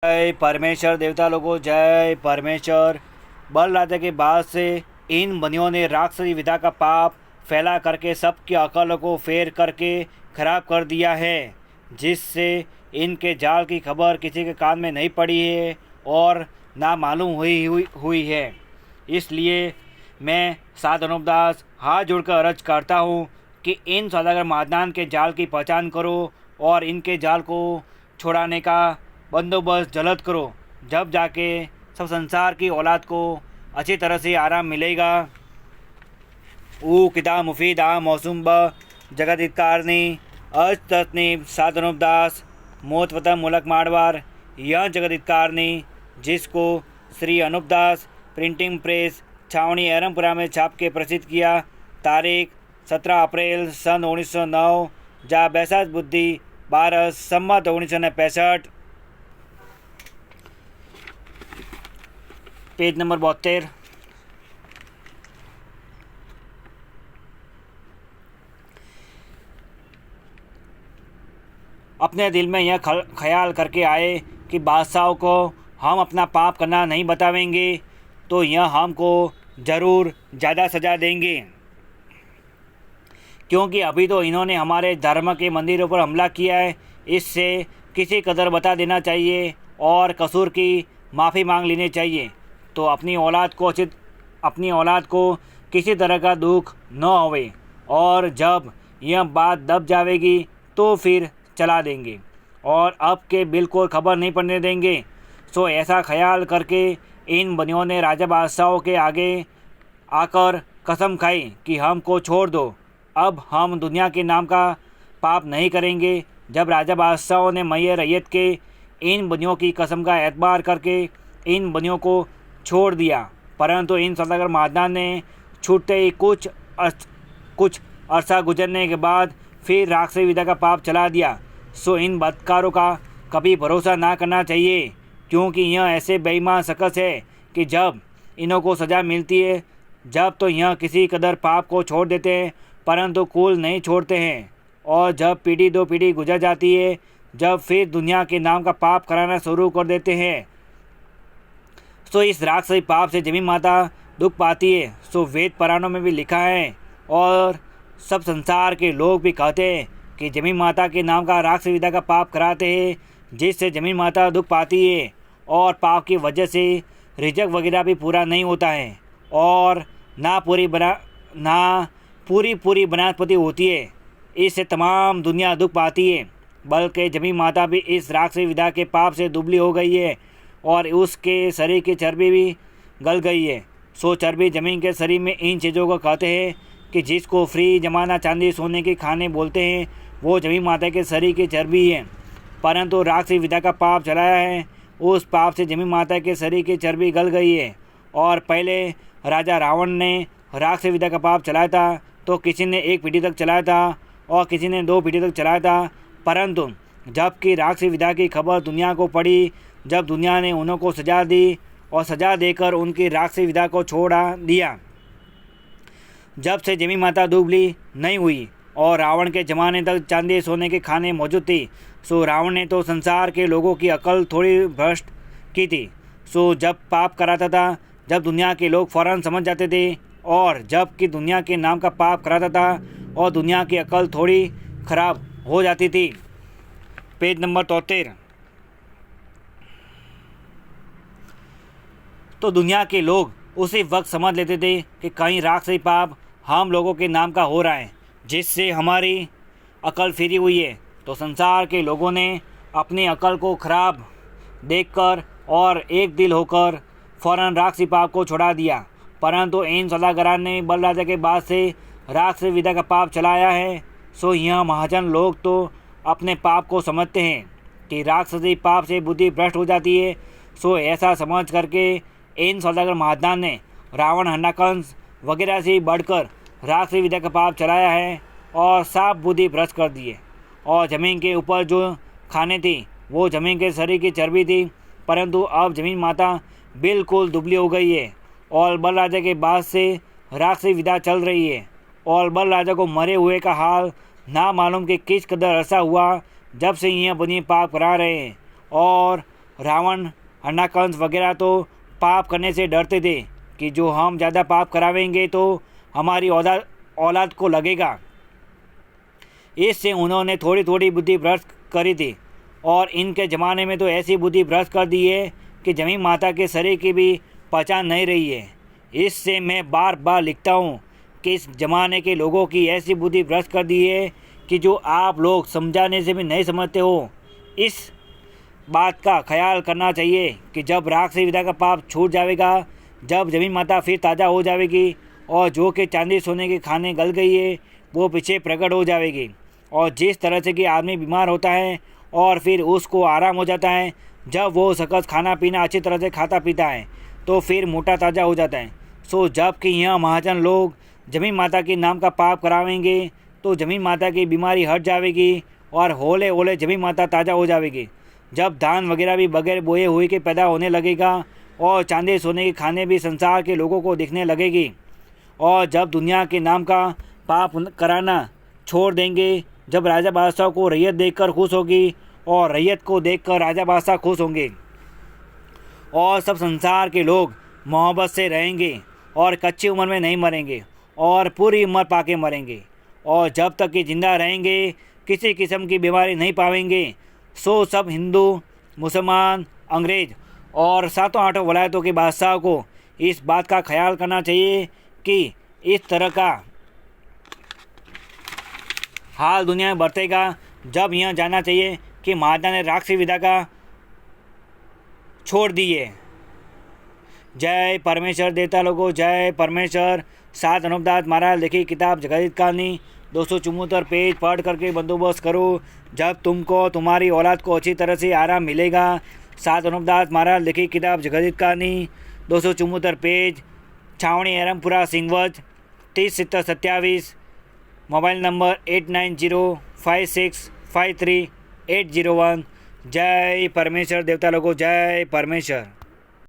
जय परमेश्वर। देवता लोगों जय परमेश्वर। बल राजा के बाद से इन बनियों ने राक्षसी विधा का पाप फैला करके सबकी अकल को फेर करके खराब कर दिया है, जिससे इनके जाल की खबर किसी के कान में नहीं पड़ी है और ना मालूम हुई है। इसलिए मैं साध अनुपदास हाथ जोड़कर अर्ज करता हूँ कि इन सौदागर मादनान के जाल की पहचान करो और इनके जाल को छुड़ाने का बंदोबस्त जल्द करो, जब जाके सब संसार की औलाद को अच्छी तरह से आराम मिलेगा। ऊ किताब मुफीदा मौसुम ब जगत हितकारनी अज तस्नीब साध अनुपदास मोत वतन मुलक मारवाड़। यह जगत हितकारनी जिसको श्री अनुपदास प्रिंटिंग प्रेस छावनी एरमपुरा में छाप के प्रसिद्ध किया। तारीख 17 अप्रैल सन 1909 जा बैसाख बुद्धि 12 सम्मत 1965। Page number 72। अपने दिल में यह ख्याल करके आए कि बादशाह को हम अपना पाप करना नहीं बतावेंगे तो यह हमको ज़रूर ज़्यादा सज़ा देंगे, क्योंकि अभी तो इन्होंने हमारे धर्म के मंदिरों पर हमला किया है। इससे किसी कदर बता देना चाहिए और कसूर की माफ़ी मांग लेनी चाहिए, तो अपनी औलाद को किसी तरह का दुख न होवे और जब यह बात दब जाएगी तो फिर चला देंगे और अब के बिल्कुल खबर नहीं पड़ने देंगे। सो ऐसा ख्याल करके इन बनियों ने राजा बादशाहों के आगे आकर कसम खाई कि हमको छोड़ दो, अब हम दुनिया के नाम का पाप नहीं करेंगे। जब राजा बादशाहों ने मैयर रैयत के इन बनियों की कसम का एतबार करके इन बनियों को छोड़ दिया, परंतु इन सौदागर मादनान ने छूटते ही कुछ अरसा गुजरने के बाद फिर राक्षसी विधा का पाप चला दिया। सो इन बदकारों का कभी भरोसा ना करना चाहिए, क्योंकि यह ऐसे बेईमान शख्स है कि जब इन्हों को सज़ा मिलती है जब तो यह किसी कदर पाप को छोड़ देते हैं, परंतु कुल नहीं छोड़ते हैं, और जब पीढ़ी दो पीढ़ी गुजर जाती है जब फिर दुनिया के नाम का पाप कराना शुरू कर देते हैं। सो इस राक्षसी पाप से जमीन माता दुख पाती है। सो वेद पुराणों में भी लिखा है और सब संसार के लोग भी कहते हैं कि जमीन माता के नाम का राक्षसी विधा का पाप कराते हैं, जिससे जमीन माता दुख पाती है और पाप की वजह से रिजक वगैरह भी पूरा नहीं होता है और ना पूरी बनास्पति होती है। इससे तमाम दुनिया दुख पाती है, बल्कि जमीन माता भी इस राक्षसी विधा के पाप से दुबली हो गई है और उसके शरीर की चर्बी भी गल गई है। सो चर्बी जमीन के शरीर में इन चीज़ों को कहते हैं कि जिसको फ्री जमाना चांदी सोने के खाने बोलते हैं, वो जमीन माता के शरीर की चर्बी है। परंतु राक्षसी विधा का पाप चलाया है, उस पाप से जमीन माता के शरीर की चर्बी गल गई है। और पहले राजा रावण ने राक्षसी विधा का पाप चलाया था, तो किसी ने 1 पीढ़ी तक चलाया था और किसी ने 2 पीढ़ी तक चलाया था, परंतु जबकि राक्षसी विधा की खबर दुनिया को पड़ी, जब दुनिया ने उन्हों को सज़ा दी और सज़ा देकर उनकी राक्षसी विधा को छोड़ा दिया, जब से जमीन माता दुबली नहीं हुई और रावण के ज़माने तक चांदी सोने के खाने मौजूद थी। सो रावण ने तो संसार के लोगों की अकल थोड़ी भ्रष्ट की थी। सो जब पाप कराता था, जब दुनिया के लोग फ़ौरन समझ जाते थे, और जब कि दुनिया के नाम का पाप कराता था और दुनिया की अकल थोड़ी खराब हो जाती थी। Page number 73। तो दुनिया के लोग उसी वक्त समझ लेते थे कि कहीं राक्षसी पाप हम लोगों के नाम का हो रहा है, जिससे हमारी अकल फिरी हुई है। तो संसार के लोगों ने अपनी अकल को खराब देखकर और एक दिल होकर फ़ौरन राक्षसी पाप को छुड़ा दिया, परंतु इन सौदागरान ने बल राजा के बाद से राक्षसी विधा का पाप चलाया है। सो यह महाजन लोग तो अपने पाप को समझते हैं कि राक्षसी पाप से बुद्धि भ्रष्ट हो जाती है। सो ऐसा समझ करके इन सौदागर महादान ने रावण हन्नाकंस वगैरह से बढ़कर राक्षसी विधा का पाप चलाया है और साफ बुद्धि भ्रष्ट कर दिए। और ज़मीन के ऊपर जो खाने थी वो ज़मीन के शरीर की चर्बी थी, परंतु अब ज़मीन माता बिल्कुल दुबली हो गई है और बल राजा के बाद से राक्षसी विधा चल रही है और बल राजा को मरे हुए का हाल ना मालूम कि किस कदर अरसा हुआ जब से यह बनी पाप करा रहे हैं और रावण, हन्नाकंस वगैरह तो पाप करने से डरते थे कि जो हम ज़्यादा पाप करावेंगे तो हमारी औलाद को लगेगा। इससे उन्होंने थोड़ी थोड़ी बुद्धि भ्रष्ट करी थी और इनके ज़माने में तो ऐसी बुद्धि भ्रष्ट कर दी है कि जमीन माता के शरीर की भी पहचान नहीं रही है। इससे मैं बार बार लिखता हूँ कि इस ज़माने के लोगों की ऐसी बुद्धि भ्रष्ट कर दी है कि जो आप लोग समझाने से भी नहीं समझते हो। इस बात का ख्याल करना चाहिए कि जब राक्षसी विद्या का पाप छूट जाएगा, जब जमीन माता फिर ताज़ा हो जाएगी और जो कि चांदी सोने के खाने गल गई है वो पीछे प्रकट हो जाएगी। और जिस तरह से कि आदमी बीमार होता है और फिर उसको आराम हो जाता है, जब वो सकस खाना पीना अच्छी तरह से खाता पीता है तो फिर मोटा ताज़ा हो जाता है। सो जब कि यहाँ महाजन लोग जमीन माता के नाम का पाप करावेंगे तो जमीन माता की बीमारी हट जाएगी और होले होले जमीन माता ताज़ा हो जाएगी। जब धान वगैरह भी बगैर बोए हुए के पैदा होने लगेगा और चांदी सोने के खाने भी संसार के लोगों को दिखने लगेगी। और जब दुनिया के नाम का पाप कराना छोड़ देंगे, जब राजा बादशाह को रैयत देखकर खुश होगी और रैयत को देखकर राजा बादशाह खुश होंगे और सब संसार के लोग मोहब्बत से रहेंगे और कच्ची उम्र में नहीं मरेंगे और पूरी उम्र पाके मरेंगे और जब तक कि जिंदा रहेंगे किसी किस्म की बीमारी नहीं पाएंगे। सो सब हिंदू, मुसलमान, अंग्रेज और सातों आठों वलायतों के बादशाह को इस बात का ख्याल करना चाहिए कि इस तरह का हाल दुनिया में बरतेगा। जब यह जानना चाहिए कि महात्मा ने राक्षसी विद्या का छोड़ दी है। जय परमेश्वर देवता लोगों, जय परमेश्वर। सात अनुपदास महाराज लिखी किताब जगदित कहानी 274 पेज पढ़ करके बंदोबस्त करो, जब तुमको तुम्हारी औलाद को अच्छी तरह से आराम मिलेगा। सात अनुपदास महाराज लिखी किताब जगदित कहानी 274 पेज, छावनी एरमपुरा सिंहवज 307027, मोबाइल नंबर 8905653801। जय परमेश्वर देवता लोगों, जय परमेश्वर।